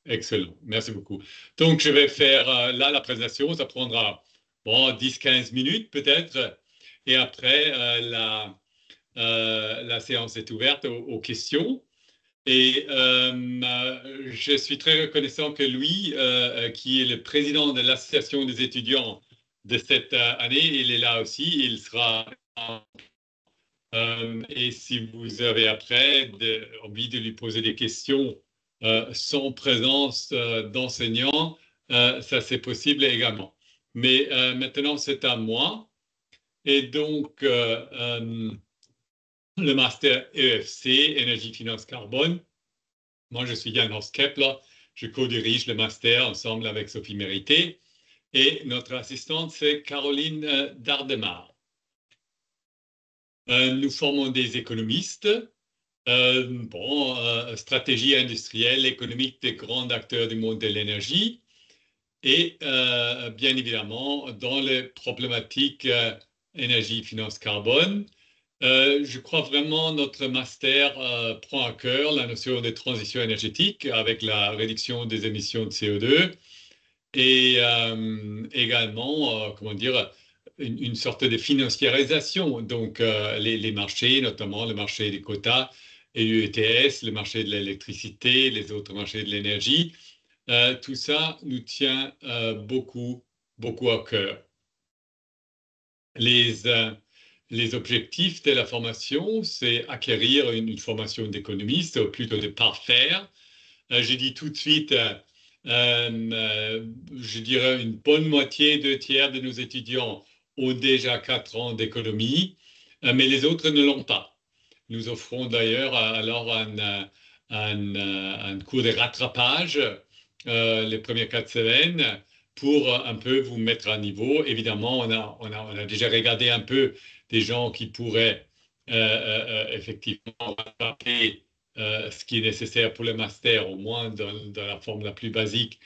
Excellent, merci beaucoup. Donc, je vais faire là la présentation, ça prendra bon, 10-15 minutes peut-être. Et après, la séance est ouverte aux questions. Et je suis très reconnaissant que Louis, qui est le président de l'association des étudiants de cette année, il est là aussi. Il sera. Et si vous avez après envie de lui poser des questions sans présence d'enseignants, ça c'est possible également. Mais maintenant, c'est à moi. Et donc, le master EFC, Énergie, Finance, Carbone. Moi, je suis Jan Horst Kepler. Je co-dirige le master ensemble avec Sophie Mérité. Et notre assistante, c'est Caroline Dardemar. Nous formons des économistes. Stratégie industrielle, économique des grands acteurs du monde de l'énergie. Et bien évidemment, dans les problématiques énergie, finance, carbone. Je crois vraiment notre master prend à cœur la notion de transition énergétique avec la réduction des émissions de CO2 et également, comment dire, une sorte de financiarisation. Donc, les marchés, notamment le marché des quotas et l'UETS, le marché de l'électricité, les autres marchés de l'énergie, tout ça nous tient beaucoup, beaucoup à cœur. Les, euh, les objectifs de la formation, c'est acquérir une formation d'économiste, ou plutôt de parfaire. J'ai dit tout de suite, je dirais une bonne moitié, 2 tiers de nos étudiants ont déjà 4 ans d'économie, mais les autres ne l'ont pas. Nous offrons d'ailleurs alors un cours de rattrapage les premières 4 semaines pour un peu vous mettre à niveau. Évidemment, on a déjà regardé un peu des gens qui pourraient effectivement rattraper ce qui est nécessaire pour le master, au moins dans la forme la plus basique,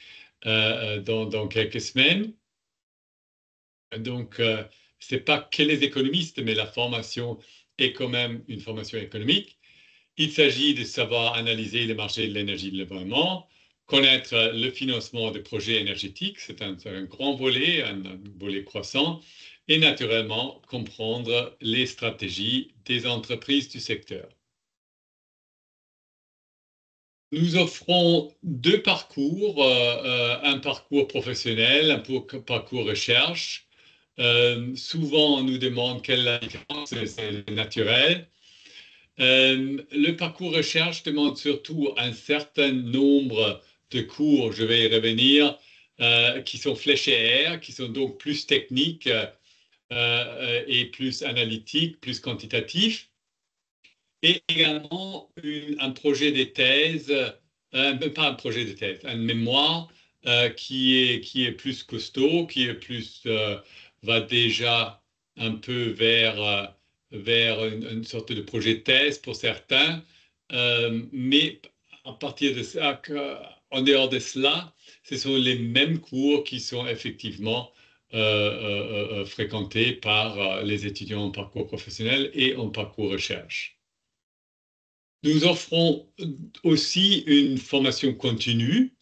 dans quelques semaines. Donc, ce n'est pas que les économistes, mais la formation est quand même une formation économique. Il s'agit de savoir analyser les marchés de l'énergie et de l'environnement, connaître le financement des projets énergétiques, c'est un grand volet, un volet croissant, et naturellement comprendre les stratégies des entreprises du secteur. Nous offrons 2 parcours, un parcours professionnel, un parcours recherche. Souvent, on nous demande quelle est la différence, c'est naturel. Le parcours recherche demande surtout un certain nombre de cours, je vais y revenir, qui sont fléchés R, qui sont donc plus techniques et plus analytiques, plus quantitatifs. Et également un projet de thèse, pas un projet de thèse, un mémoire qui est plus costaud, qui est plus, va déjà un peu vers une sorte de projet de thèse pour certains, mais à partir de ça, en dehors de cela, ce sont les mêmes cours qui sont effectivement fréquentés par les étudiants en parcours professionnel et en parcours recherche. Nous offrons aussi une formation continue.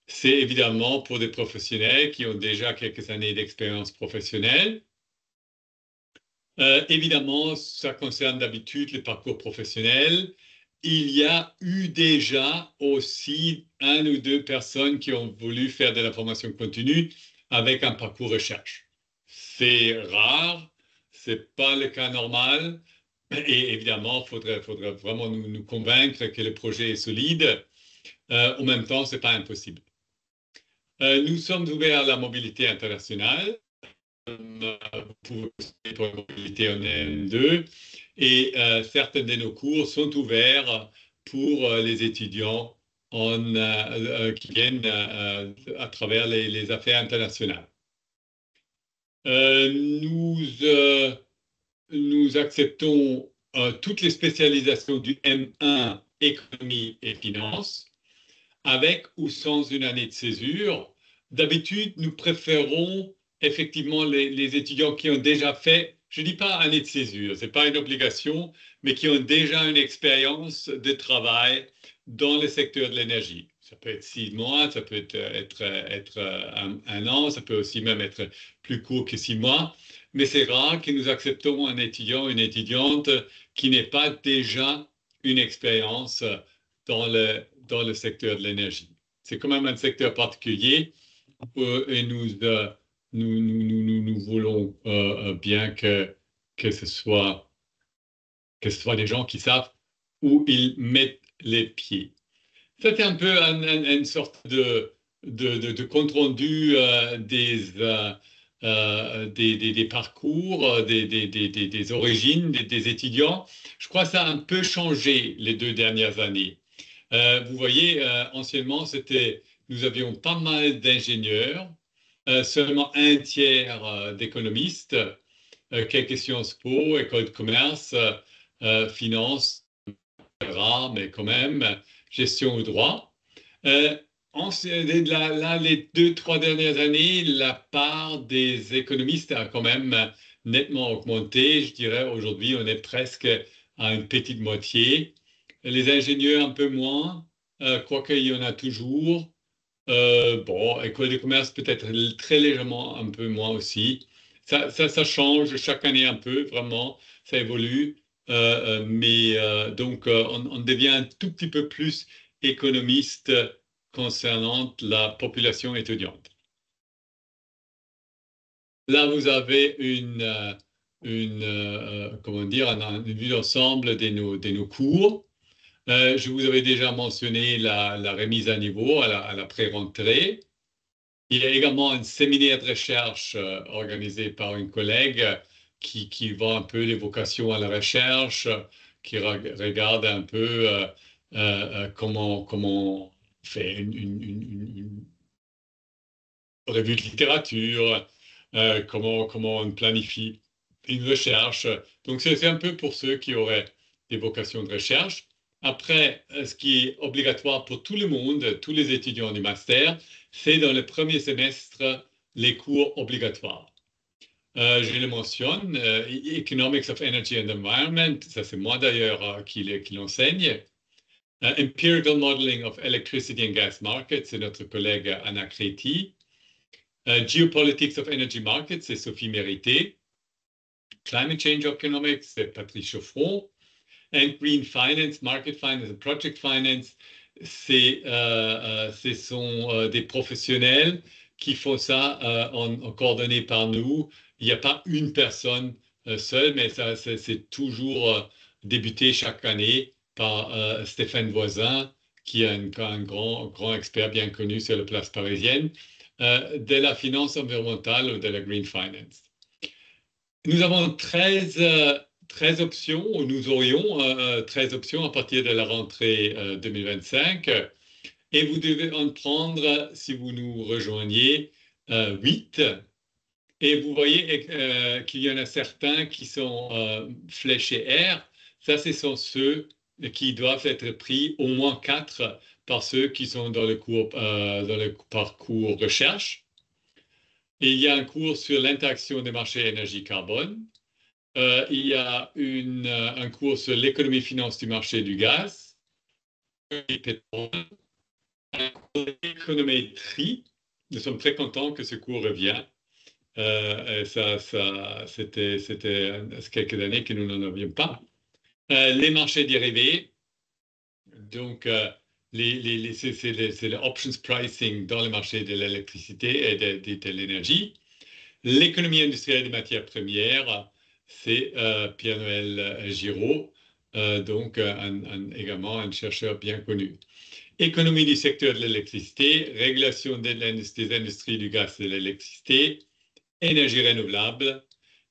C'est évidemment pour des professionnels qui ont déjà quelques années d'expérience professionnelle. Évidemment, ça concerne d'habitude le parcours professionnel. Il y a eu déjà aussi 1 ou 2 personnes qui ont voulu faire de la formation continue avec un parcours recherche. C'est rare, c'est pas le cas normal. Et évidemment, il faudrait vraiment nous convaincre que le projet est solide. En même temps, ce n'est pas impossible. Nous sommes ouverts à la mobilité internationale. Vous pouvez postuler pour la mobilité en M2. Et certains de nos cours sont ouverts pour les étudiants qui viennent à travers les affaires internationales. Nous acceptons toutes les spécialisations du M1, économie et finance, avec ou sans une année de césure. D'habitude, nous préférons effectivement les étudiants qui ont déjà fait, je ne dis pas année de césure, ce n'est pas une obligation, mais qui ont déjà une expérience de travail dans le secteur de l'énergie. ça peut être 6 mois, ça peut être un an, ça peut aussi même être plus court que 6 mois. Mais c'est rare que nous acceptons un étudiant, une étudiante qui n'ait pas déjà une expérience dans le secteur de l'énergie. C'est quand même un secteur particulier et nous voulons bien que ce soit, que ce soit des gens qui savent où ils mettent les pieds. C'était un peu une sorte de compte rendu des parcours, des origines des étudiants. Je crois que ça a un peu changé les 2 dernières années. Vous voyez, anciennement, nous avions pas mal d'ingénieurs, seulement un tiers d'économistes, quelques Sciences Po, école de commerce, finance, rare, mais quand même, gestion au droit. Euh, les 2, 3 dernières années, la part des économistes a quand même nettement augmenté. Je dirais aujourd'hui, on est presque à une petite moitié. Les ingénieurs, un peu moins, quoique il y en a toujours. Bon, école de commerce, peut-être très légèrement un peu moins aussi. Ça change chaque année un peu, vraiment, ça évolue. Mais donc, on devient un tout petit peu plus économiste concernant la population étudiante. Là, vous avez comment dire, une vue d'ensemble de nos cours. Je vous avais déjà mentionné la remise à niveau à la pré-rentrée. Il y a également un séminaire de recherche organisé par une collègue qui voit un peu les vocations à la recherche, qui regarde un peu comment on fait une revue de littérature, comment on planifie une recherche. Donc, c'est un peu pour ceux qui auraient des vocations de recherche. Après, ce qui est obligatoire pour tout le monde, tous les étudiants du master, c'est dans le premier semestre les cours obligatoires. Je le mentionne, Economics of Energy and Environment, ça c'est moi d'ailleurs qui l'enseigne. Empirical Modeling of Electricity and Gas Markets, c'est notre collègue Anna Creti. Geopolitics of Energy Markets, c'est Sophie Mérité. Climate Change Economics, c'est Patrice Chauffron. And Green Finance, Market Finance and Project Finance, ce sont des professionnels qui font ça en coordonné par nous. Il n'y a pas une personne seule, mais ça, c'est toujours débuté chaque année par Stéphane Voisin, qui est un grand expert bien connu sur la place parisienne, de la finance environnementale ou de la Green Finance. Nous avons 13 options, ou nous aurions 13 options à partir de la rentrée 2025. Et vous devez en prendre, si vous nous rejoignez, 8. Et vous voyez qu'il y en a certains qui sont fléchés R. Ça, ce sont ceux qui doivent être pris, au moins 4, par ceux qui sont dans dans le parcours recherche. Et il y a un cours sur l'interaction des marchés énergie-carbone. Il y a un cours sur l'économie finance du marché du gaz, du pétrole, un cours d'économétrie. Nous sommes très contents que ce cours revient. C'était quelques années que nous n'en avions pas. Les marchés dérivés, donc c'est le options pricing dans le marché de l'électricité et de l'énergie. L'économie industrielle des matières premières, c'est Pierre-Noël Giraud, donc également un chercheur bien connu. Économie du secteur de l'électricité, régulation des industries du gaz et de l'électricité, énergie renouvelable,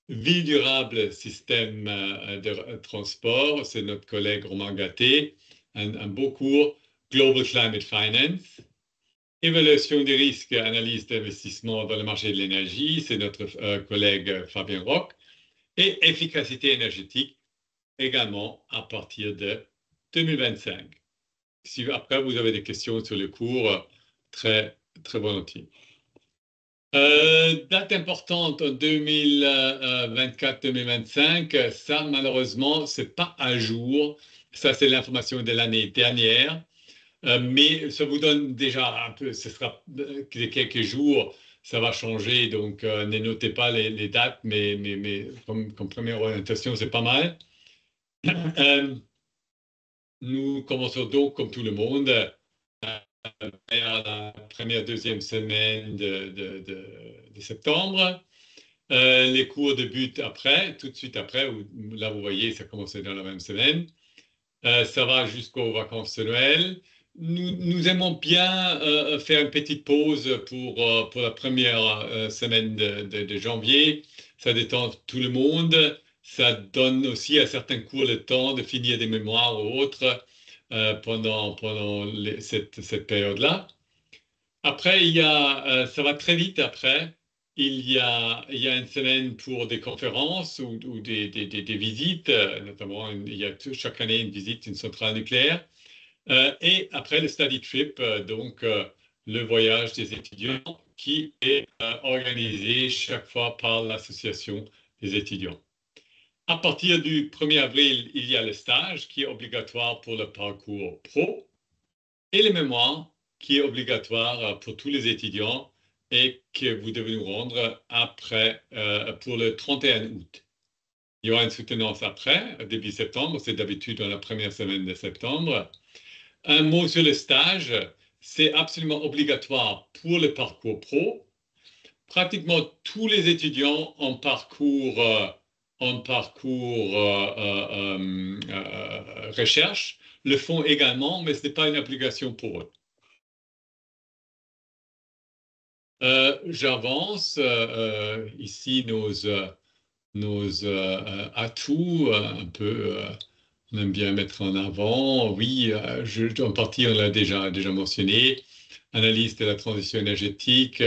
vie durable, système de transport, c'est notre collègue Romain Gatté, un beau cours, Global Climate Finance. Évaluation des risques, analyse d'investissement dans le marché de l'énergie, c'est notre collègue Fabien Roch. Et efficacité énergétique, également à partir de 2025. Si après vous avez des questions sur le cours, très, très volontiers. Date importante en 2024-2025, ça malheureusement, ce n'est pas à jour. Ça, c'est l'information de l'année dernière. Mais ça vous donne déjà un peu, ce sera quelques jours, ça va changer, donc ne notez pas les dates, mais comme première orientation, c'est pas mal. Euh, Nous commençons donc, comme tout le monde, vers la première, deuxième semaine de septembre. Les cours débutent après, tout de suite après, là vous voyez, ça commence dans la même semaine. Ça va jusqu'aux vacances de Noël. Nous aimons bien faire une petite pause pour la première semaine de janvier. Ça détend tout le monde. Ça donne aussi à certains cours le temps de finir des mémoires ou autres pendant cette période-là. Après, ça va très vite après. Il y a une semaine pour des conférences ou des visites, notamment il y a chaque année une visite d'une centrale nucléaire. Et après le study trip, donc le voyage des étudiants qui est organisé chaque fois par l'association des étudiants. À partir du 1er avril, il y a le stage qui est obligatoire pour le parcours pro et le mémoire qui est obligatoire pour tous les étudiants et que vous devez nous rendre après pour le 31 août. Il y aura une soutenance après, début septembre, c'est d'habitude dans la première semaine de septembre. Un mot sur le stage, c'est absolument obligatoire pour le parcours pro. Pratiquement tous les étudiants en parcours recherche le font également, mais ce n'est pas une obligation pour eux. J'avance ici nos atouts un peu. On aime bien mettre en avant. Oui, en partie on l'a déjà mentionné. Analyse de la transition énergétique,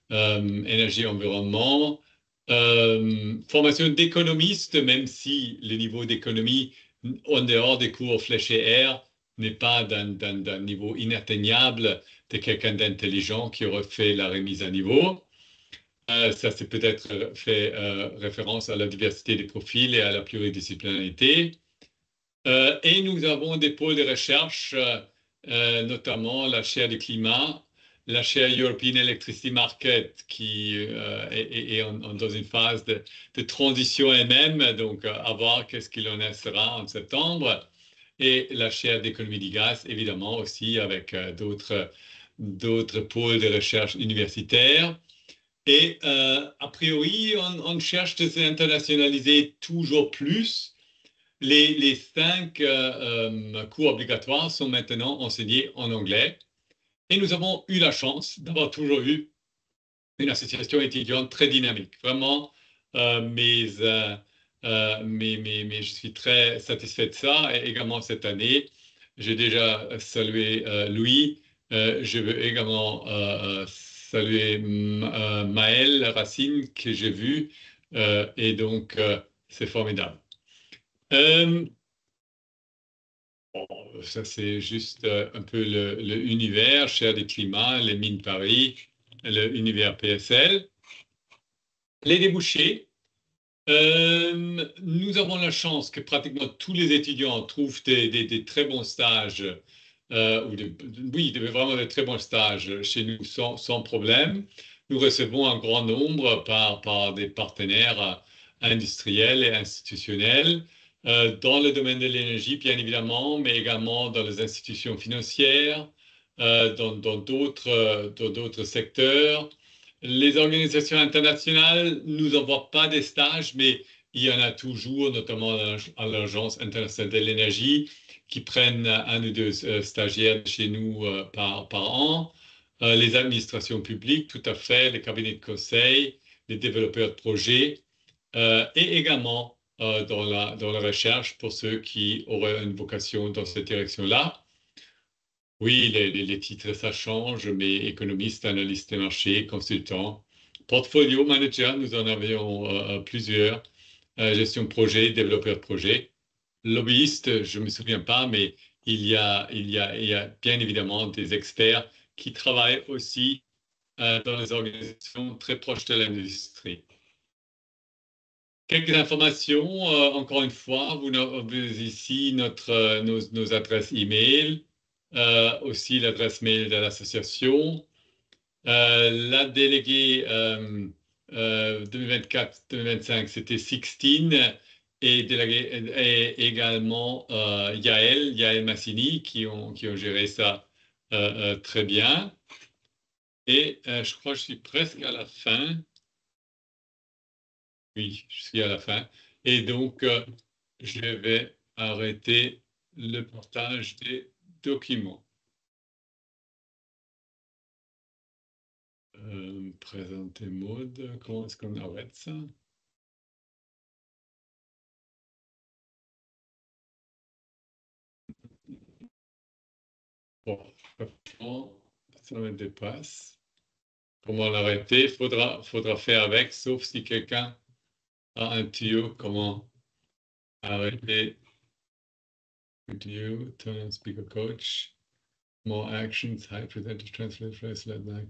énergie-environnement, formation d'économiste, même si le niveau d'économie en dehors des cours fléchés R n'est pas d'un niveau inatteignable de quelqu'un d'intelligent qui aurait fait la remise à niveau. Ça, c'est peut-être fait référence à la diversité des profils et à la pluridisciplinarité. Et nous avons des pôles de recherche, notamment la chaire du climat, la chaire European Electricity Market, qui est dans une phase de transition elle-même, donc à voir qu'est-ce qu'il en sera en septembre, et la chaire d'économie du gaz, évidemment, aussi avec d'autres pôles de recherche universitaires. Et a priori, on cherche de s'internationaliser toujours plus. Les 5 cours obligatoires sont maintenant enseignés en anglais et nous avons eu la chance d'avoir toujours eu une association étudiante très dynamique. Vraiment, mais je suis très satisfait de ça. Et également cette année, j'ai déjà salué Louis. Je veux également saluer Maël Racine que j'ai vu. Et donc, c'est formidable. Euh, Bon, ça, c'est juste un peu l'univers, Chaire des climats, les mines Paris, l'univers PSL. Les débouchés, nous avons la chance que pratiquement tous les étudiants trouvent des très bons stages, oui, vraiment des très bons stages chez nous sans problème. Nous recevons un grand nombre par des partenaires industriels et institutionnels dans le domaine de l'énergie, bien évidemment, mais également dans les institutions financières, dans d'autres secteurs. Les organisations internationales ne nous envoient pas des stages, mais il y en a toujours, notamment à l'Agence internationale de l'énergie, qui prennent un ou deux stagiaires chez nous par an. Les administrations publiques, tout à fait, les cabinets de conseil, les développeurs de projets, et également dans la recherche pour ceux qui auraient une vocation dans cette direction-là. Oui, les titres, ça change, mais économiste, analyste des marchés, consultant, portfolio manager, nous en avions plusieurs, gestion de projet, développeur de projet, lobbyiste, je ne me souviens pas, mais il y a bien évidemment des experts qui travaillent aussi dans les organisations très proches de l'industrie. Quelques informations, encore une fois, vous avez ici nos adresses e-mail. aussi l'adresse mail de l'association. La déléguée 2024-2025, c'était Sixtine et, et également Yael Massini qui ont géré ça très bien. Et je crois que je suis presque à la fin. Oui, je suis à la fin. Et donc, je vais arrêter le partage des documents. Présenter mode, comment est-ce qu'on arrête ça? Bon, ça me dépasse. Comment l'arrêter? Faudra faire avec, sauf si quelqu'un a un tuyau. Comment arrêter? Video, turn on speaker coach, more actions, high percentage transfer phrase, let back.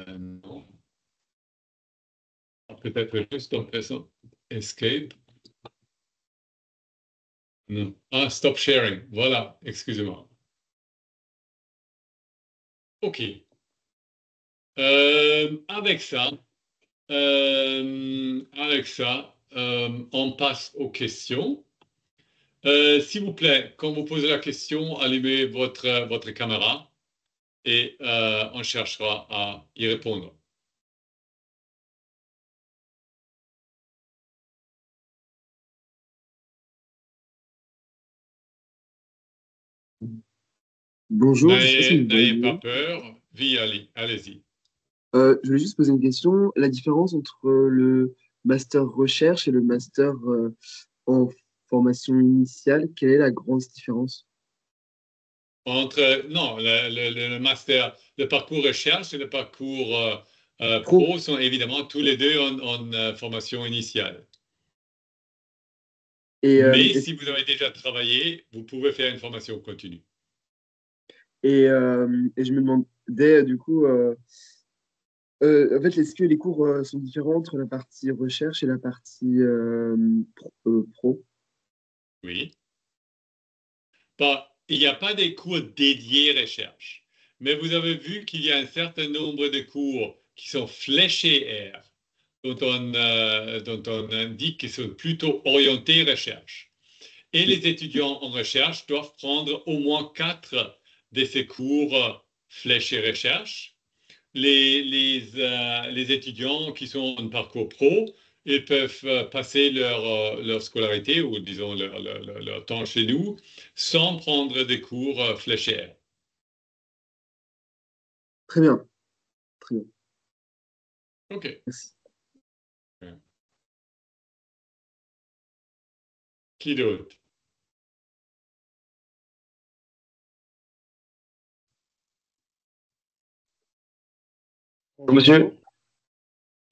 Non. Peut-être juste en faisant escape. Non. Ah, stop sharing. Voilà, excusez-moi. OK. Avec ça, on passe aux questions. S'il vous plaît, quand vous posez la question, allumez votre caméra et on cherchera à y répondre. Bonjour, je ne sais pas si vous voyez N'ayez pas bien. peur. Oui, allez-y. Je voulais juste poser une question. La différence entre le master recherche et le master en formation initiale, quelle est la grosse différence? Non, le master, le parcours recherche et le parcours Pro. pro sont évidemment tous les deux en formation initiale. Et, Mais si vous avez déjà travaillé, vous pouvez faire une formation continue. et je me demandais du coup, en fait, est-ce que les cours sont différents entre la partie recherche et la partie pro? Oui. Il n'y a pas des cours dédiés recherche, mais vous avez vu qu'il y a un certain nombre de cours qui sont fléchés R, dont on indique qu'ils sont plutôt orientés recherche. Et les étudiants en recherche doivent prendre au moins 4 de ces cours fléchés recherche. Les étudiants qui sont en parcours pro, ils peuvent passer leur scolarité ou disons leur temps chez nous sans prendre des cours fléchés. Très bien, très bien. OK. Merci. Qui d'autre? Bonjour, monsieur.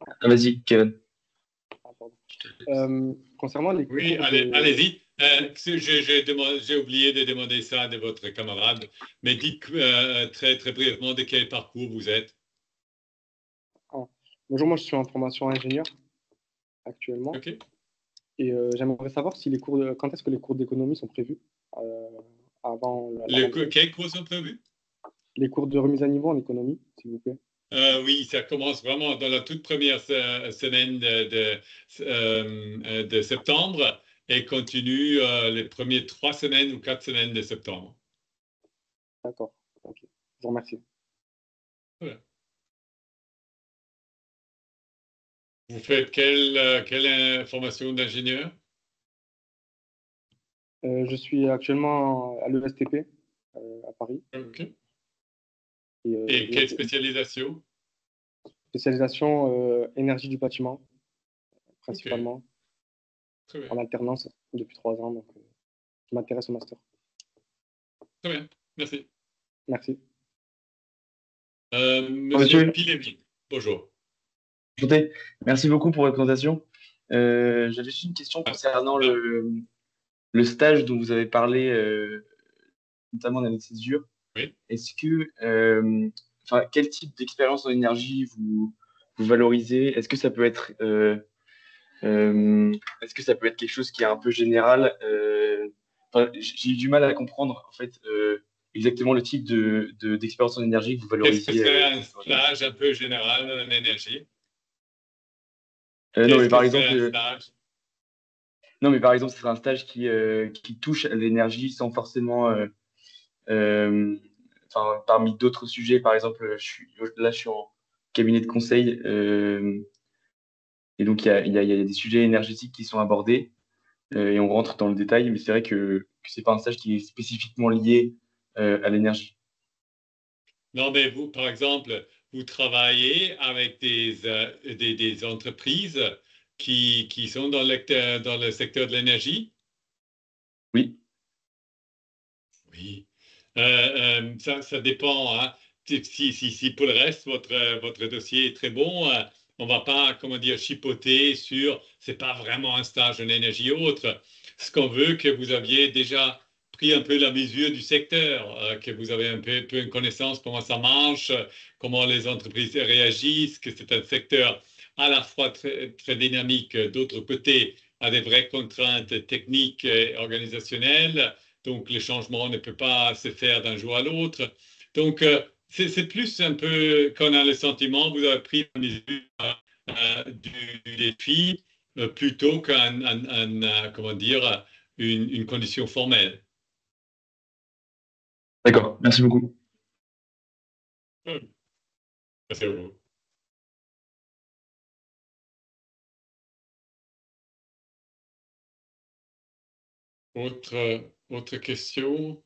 Ah, vas-y, Kevin. Ah, pardon. Concernant les Oui, cours de... allez-y. J'ai oublié de demander ça de votre camarade, mais dites très, très brièvement de quel parcours vous êtes. Ah. Bonjour, moi je suis en formation ingénieur actuellement OK. et j'aimerais savoir si quand est-ce que les cours d'économie sont prévus avant la rentrée. Quels cours sont prévus? Les cours de remise à niveau en économie, s'il vous plaît. Oui, ça commence vraiment dans la toute première semaine de septembre et continue les premières 3 semaines ou 4 semaines de septembre. D'accord, ok. Je vous remercie. Voilà. Vous faites quelle formation d'ingénieur? Je suis actuellement à l'ESTP à Paris OK. et Et quelle spécialisation? spécialisation énergie du bâtiment OK, principalement très en bien. alternance depuis 3 ans, donc je m'intéresse au master. Très bien, merci. Merci. Monsieur Pilevi, bonjour. Enchanté. Merci beaucoup pour votre présentation. J'avais juste une question concernant le stage dont vous avez parlé, notamment dans les césures. Oui. Est-ce que, quel type d'expérience en énergie vous valorisez? Est-ce que ça peut être quelque chose qui est un peu général? J'ai eu du mal à comprendre en fait exactement le type d'expérience en énergie que vous Qu'est-ce que valorisiez. c'est un stage un peu général en énergie? Non, mais Qu'est-ce par que c'est exemple, un stage? non, mais par exemple, ce serait un stage qui touche à l'énergie sans forcément, enfin, parmi d'autres sujets, par exemple, là, je suis en cabinet de conseil, et donc il y a des sujets énergétiques qui sont abordés, et on rentre dans le détail, mais c'est vrai que c'est pas un stage qui est spécifiquement lié à l'énergie. Non, mais vous, par exemple, vous travaillez avec des entreprises qui sont dans le secteur de l'énergie? Oui, Oui. Ça dépend, hein. Si pour le reste, votre dossier est très bon, on va pas, comment dire, chipoter sur, c'est pas vraiment un stage en énergie autre. Ce qu'on veut, que vous aviez déjà pris un peu la mesure du secteur, que vous avez un peu une connaissance comment ça marche, comment les entreprises réagissent, que c'est un secteur à la fois très dynamique, d'autre côté, a des vraies contraintes techniques et organisationnelles. Donc, les changements ne peuvent pas se faire d'un jour à l'autre. Donc, c'est plus un peu qu'on a le sentiment, vous avez pris la mesure du défi plutôt comment dire, une condition formelle. d'accord, merci beaucoup. Merci à vous. Autre question?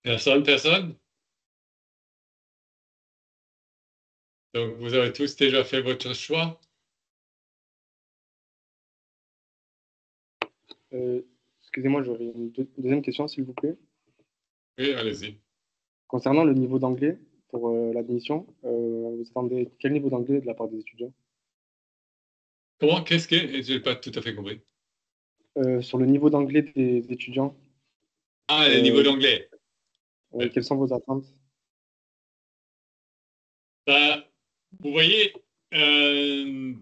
Personne? Donc, vous avez tous déjà fait votre choix? Excusez-moi, j'aurais une deuxième question, s'il vous plaît. Oui, allez-y. Concernant le niveau d'anglais pour l'admission, vous attendez quel niveau d'anglais de la part des étudiants? Comment? Qu'est-ce que... Je n'ai pas tout à fait compris. Sur le niveau d'anglais des étudiants, Ah, le niveau d'anglais. quelles sont vos attentes? Bah, vous voyez,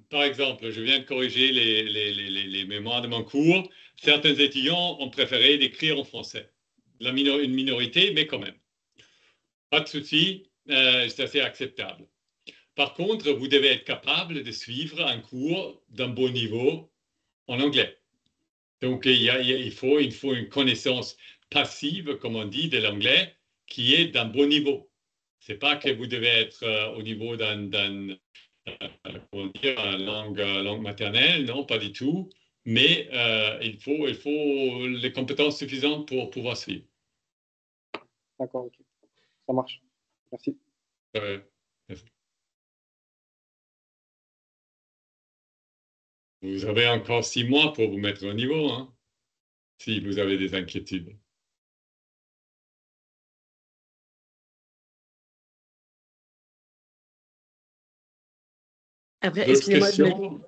par exemple, je viens de corriger les mémoires de mon cours. Certains étudiants ont préféré d'écrire en français. Une minorité, mais quand même. Pas de souci, c'est assez acceptable. Par contre, vous devez être capable de suivre un cours d'un bon niveau en anglais. Donc, il faut une connaissance passive, comme on dit, de l'anglais, qui est d'un bon niveau. C'est pas que vous devez être au niveau comment dire, langue maternelle, non, pas du tout. Mais il faut les compétences suffisantes pour pouvoir suivre. D'accord, ok. Ça marche. Merci. Merci. Vous avez encore 6 mois pour vous mettre au niveau, hein, si vous avez des inquiétudes. Après, D'autres excusez-moi, questions?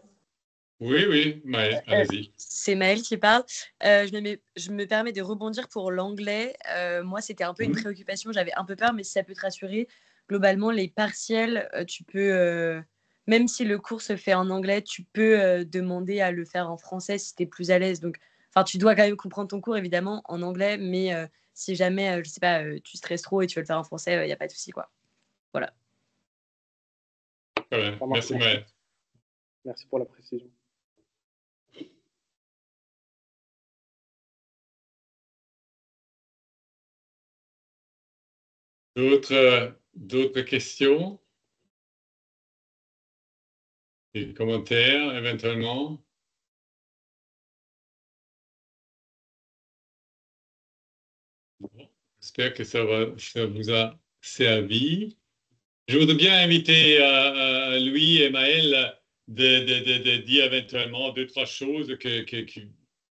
Oui, allez-y. c'est Maëlle qui parle. Je me permets de rebondir pour l'anglais. Moi, c'était un peu une préoccupation. J'avais un peu peur, mais si ça peut te rassurer, globalement, les partiels, tu peux, même si le cours se fait en anglais, tu peux demander à le faire en français si tu es plus à l'aise. Donc, enfin, tu dois quand même comprendre ton cours, évidemment, en anglais, mais si jamais, je sais pas, tu stresses trop et tu veux le faire en français, il n'y a pas de souci, quoi. Voilà. Voilà. Merci, Maëlle. Merci pour la précision. D'autres questions? Des commentaires, éventuellement? Bon, j'espère que ça vous a servi. Je voudrais bien inviter Louis et Maël de dire éventuellement deux, trois choses que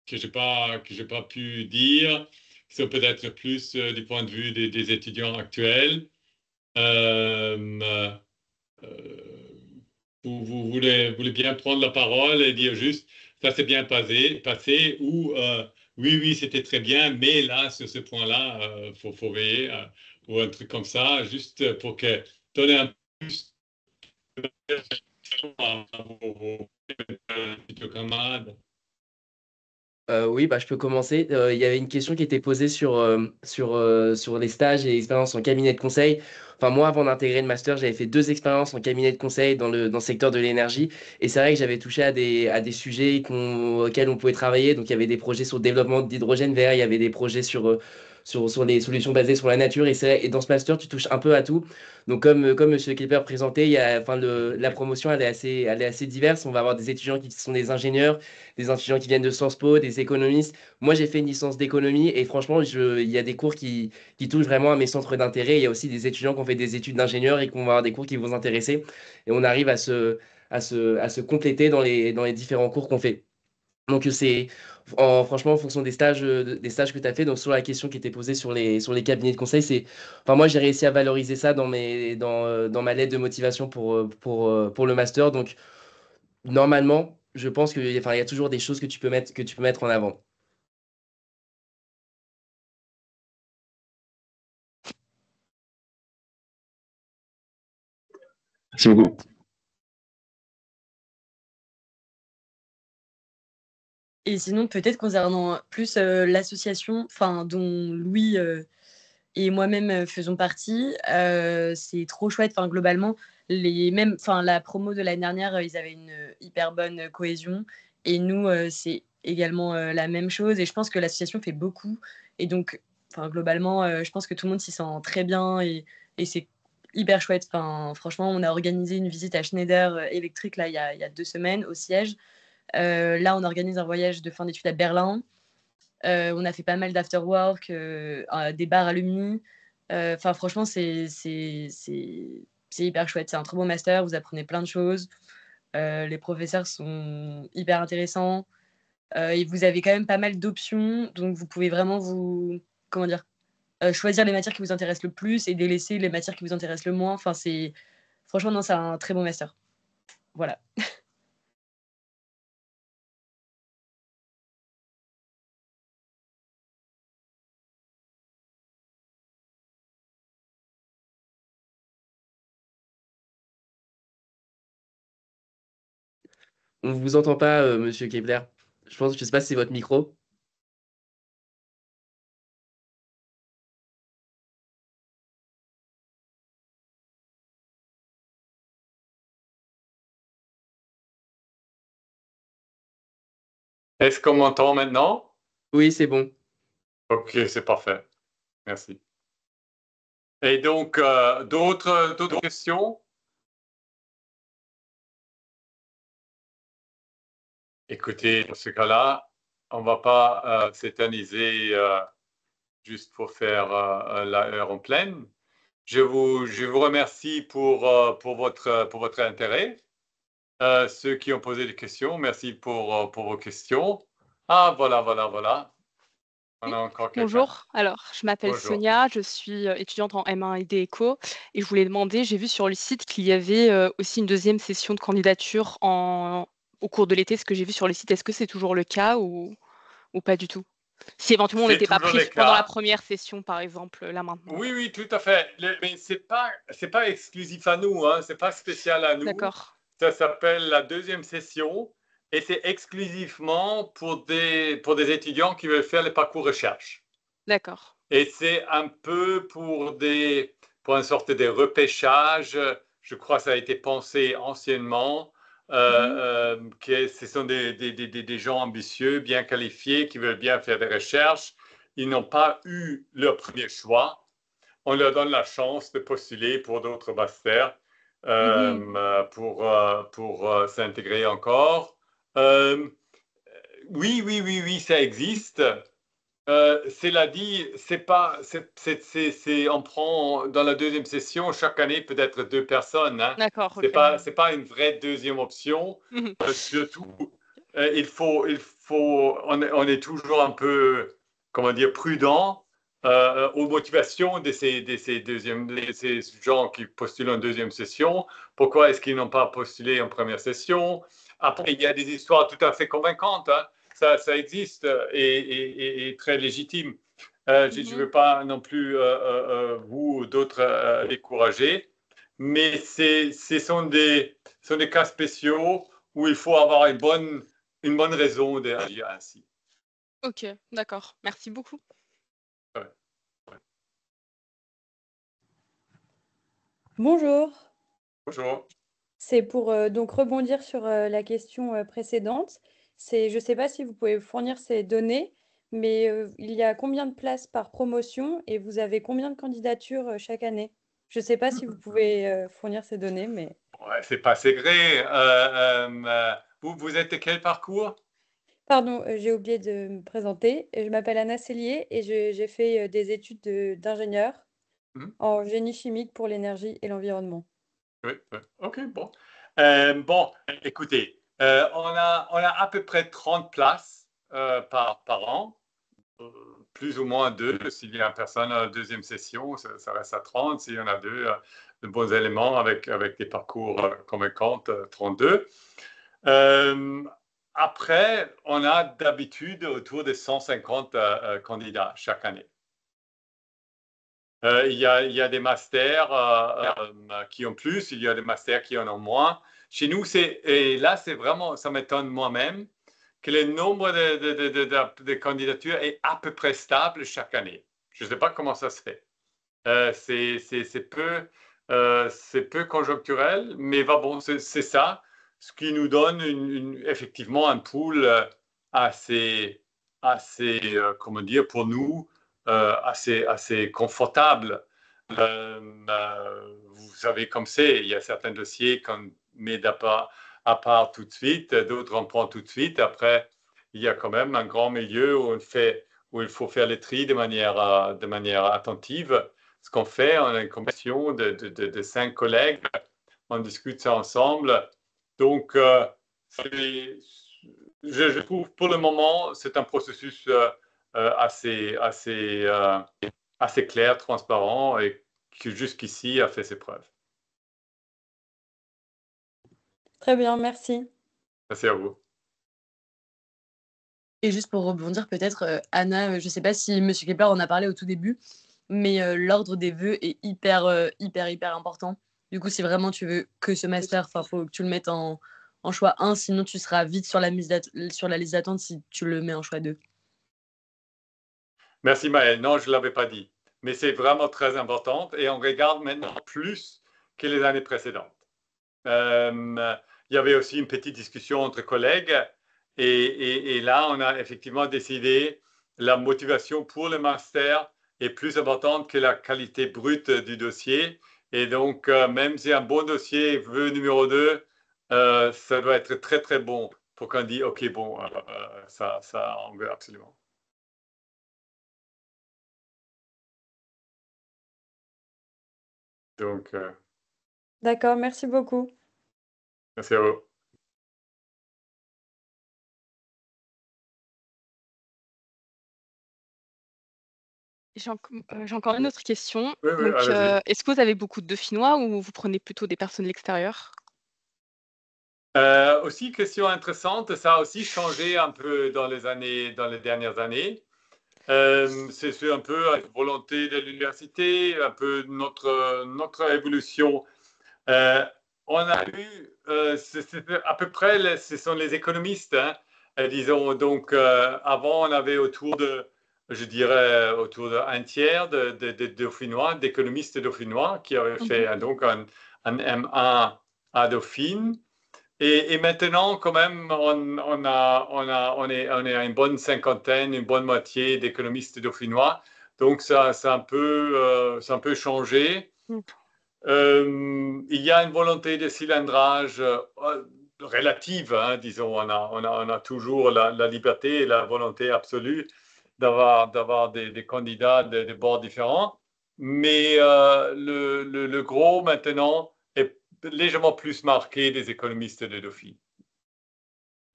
j'ai pas pu dire, qui sont peut-être plus du point de vue des étudiants actuels. Euh, voulez bien prendre la parole et dire juste ça s'est bien passé ou oui, c'était très bien, mais là, sur ce point-là, faut veiller ou un truc comme ça, juste pour que donner un peu plus à vos camarades. Oui, bah, je peux commencer. Il y avait une question qui était posée sur les stages et expériences en cabinet de conseil. Enfin, moi, avant d'intégrer le master, j'avais fait 2 expériences en cabinet de conseil dans le secteur de l'énergie. Et c'est vrai que j'avais touché à des sujets auxquels on pouvait travailler. Donc, il y avait des projets sur le développement d'hydrogène vert, il y avait des projets sur les solutions basées sur la nature. Et dans ce master, tu touches un peu à tout. Donc, comme M. Klepper présentait, enfin, la promotion, elle est assez diverse. On va avoir des étudiants qui sont des ingénieurs, des étudiants qui viennent de Sciences Po, des économistes. Moi, j'ai fait une licence d'économie et franchement, il y a des cours qui touchent vraiment à mes centres d'intérêt. Il y a aussi des étudiants qui ont fait des études d'ingénieur et qui vont avoir des cours qui vont vous intéresser. Et on arrive à se compléter dans les différents cours qu'on fait. Donc, franchement, en fonction des stages que tu as fait, donc sur la question qui était posée sur les cabinets de conseil, enfin, moi, j'ai réussi à valoriser ça dans ma lettre de motivation pour le master. Donc, normalement, je pense enfin, il y a toujours des choses que tu peux mettre en avant. Merci beaucoup. Et sinon, peut-être concernant plus l'association, enfin, dont Louis et moi-même faisons partie, c'est trop chouette. Enfin, globalement, la promo de l'année dernière, ils avaient une hyper bonne cohésion. Et nous, c'est également la même chose. Et je pense que l'association fait beaucoup. Et donc, enfin, globalement, je pense que tout le monde s'y sent très bien et c'est hyper chouette. Enfin, franchement, on a organisé une visite à Schneider Electric là, il y a 2 semaines au siège. Là, on organise un voyage de fin d'études à Berlin. On a fait pas mal d'afterwork, des bars alumni. Enfin, franchement, c'est hyper chouette. C'est un très beau master. Vous apprenez plein de choses. Les professeurs sont hyper intéressants. Et vous avez quand même pas mal d'options. Donc, vous pouvez vraiment comment dire, choisir les matières qui vous intéressent le plus et délaisser les matières qui vous intéressent le moins. Enfin, franchement, non, c'est un très bon master. Voilà. On ne vous entend pas, Monsieur Kepler. Je sais pas si c'est votre micro. Est-ce qu'on m'entend maintenant? Oui, c'est bon. Ok, c'est parfait. Merci. Et donc, d'autres questions? Écoutez, dans ce cas-là, on ne va pas s'éterniser juste pour faire la heure en pleine. Je vous remercie pour votre intérêt. Ceux qui ont posé des questions, merci pour vos questions. Ah, voilà. On a encore quelqu'un. Bonjour, alors je m'appelle Bonjour. Sonia, je suis étudiante en M1 ID Eco et je voulais demander, j'ai vu sur le site qu'il y avait aussi une deuxième session de candidature au cours de l'été, ce que j'ai vu sur le site, est-ce que c'est toujours le cas ou pas du tout? Si éventuellement on C'est n'était pas toujours pris le pendant la cas. première session, par exemple, là maintenant. Oui, tout à fait. Mais c'est pas exclusif à nous, hein. C'est pas spécial à nous. D'accord, Ça s'appelle la deuxième session et c'est exclusivement pour des étudiants qui veulent faire les parcours recherche. d'accord. Et c'est un peu pour une sorte de repêchage. Je crois que ça a été pensé anciennement. Que ce sont des gens ambitieux, bien qualifiés, qui veulent bien faire des recherches. Ils n'ont pas eu leur premier choix. On leur donne la chance de postuler pour d'autres masters pour s'intégrer encore. Oui, ça existe. Cela dit, on prend dans la deuxième session chaque année peut-être 2 personnes. Hein. D'accord, C'est pas une vraie deuxième option. Mhm. Surtout, on est toujours un peu, comment dire, prudent aux motivations de ces gens qui postulent en deuxième session. Pourquoi est-ce qu'ils n'ont pas postulé en première session? Après, il y a des histoires tout à fait convaincantes. Hein. Ça existe et très légitime. Je ne veux pas non plus vous ou d'autres décourager, mais ce sont des cas spéciaux où il faut avoir une bonne raison d'agir ainsi. Ok, d'accord. Merci beaucoup. Ouais. Bonjour. Bonjour. C'est pour donc rebondir sur la question précédente. Je ne sais pas si vous pouvez fournir ces données, mais il y a combien de places par promotion et vous avez combien de candidatures chaque année? Je ne sais pas si vous pouvez fournir ces données, mais... Ouais, c'est pas secret. Vous êtes de quel parcours? Pardon, j'ai oublié de me présenter. Je m'appelle Anna Cellier et j'ai fait des études d'ingénieur Mhm. en génie chimique pour l'énergie et l'environnement. Oui, oui. OK, bon. Bon, écoutez, on a à peu près 30 places par an, plus ou moins deux. S'il y a une personne à la deuxième session, ça reste à 30. S'il y en a deux, de bons éléments avec des parcours convaincants, 32. Après, on a d'habitude autour de 150 candidats chaque année. Il y a des masters qui ont plus, il y a des masters qui en ont moins. Chez nous, et là, c'est vraiment, ça m'étonne moi-même, que le nombre de candidatures est à peu près stable chaque année. Je ne sais pas comment ça se fait. C'est peu conjoncturel, mais bon, c'est ça, ce qui nous donne effectivement un pool assez, comment dire, pour nous, assez confortable. Vous savez comme c'est, il y a certains dossiers qu'on met à part tout de suite, d'autres on prend tout de suite. Après, il y a quand même un grand milieu où il faut faire les tri de manière attentive. Ce qu'on fait, on a une commission de 5 collègues, on discute ça ensemble. Donc, je trouve pour le moment, c'est un processus assez clair, transparent et qui jusqu'ici a fait ses preuves. Très bien, merci. Merci à vous. Et juste pour rebondir, peut-être, Anna, je ne sais pas si M. Kepler en a parlé au tout début, mais l'ordre des vœux est hyper important. Du coup, si vraiment tu veux que ce master, il faut que tu le mettes en choix 1, sinon tu seras vite sur la liste d'attente si tu le mets en choix 2. Merci Maëlle. Non, je ne l'avais pas dit. Mais c'est vraiment très important et on regarde maintenant plus que les années précédentes. Il y avait aussi une petite discussion entre collègues et là, on a effectivement décidé la motivation pour le master est plus importante que la qualité brute du dossier. Et donc, même si un bon dossier veut numéro 2, ça doit être très, très bon pour qu'on dise, OK, bon, ça, on veut absolument. Donc, D'accord, merci beaucoup. merci à vous. J'ai encore une autre question. Oui, Donc, allez-y. est-ce que vous avez beaucoup de Dauphinois ou vous prenez plutôt des personnes de l'extérieur? Aussi, question intéressante, ça a aussi changé un peu dans les dernières années. C'est un peu la volonté de l'université, un peu notre évolution. On a eu, c'est à peu près, ce sont les économistes, hein, disons. Donc, avant, on avait je dirais, autour d'un tiers de Dauphinois, d'économistes dauphinois qui avaient fait donc un M1 à Dauphine. Et maintenant, quand même, on est à une bonne cinquantaine, une bonne moitié d'économistes dauphinois. Donc, ça a un peu changé. Il y a une volonté de cilindrage relative, hein, disons. On a toujours la liberté et la volonté absolue d'avoir des candidats de bords différents. Mais le gros, maintenant, est légèrement plus marqué des économistes de Dauphine.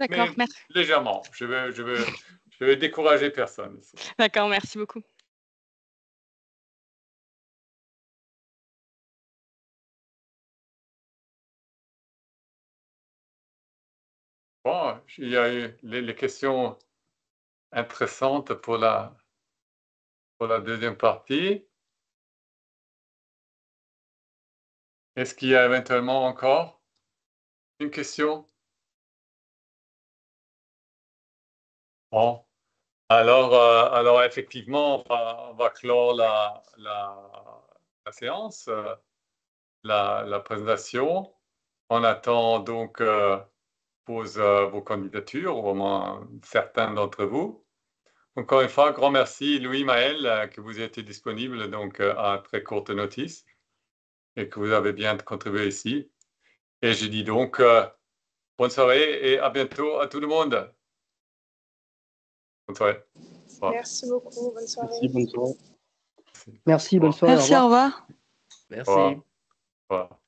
D'accord, Mais merci. légèrement. Je veux décourager personne ici. D'accord, merci beaucoup. Bon, il y a eu les questions intéressantes pour la deuxième partie. Est-ce qu'il y a éventuellement encore une question? Bon. Alors effectivement, on va clore la séance, la présentation. On attend donc vos candidatures, au moins certains d'entre vous. Encore une fois, grand merci Louis, Maël, que vous ayez été disponible donc à très courte notice et que vous avez bien contribué ici. Et je dis donc bonne soirée et à bientôt à tout le monde. Bonne soirée. Au revoir. Merci beaucoup. Bonne soirée. Merci, bonne soirée. Merci, bonne soirée. Merci, au revoir. Merci. Au revoir. Au revoir.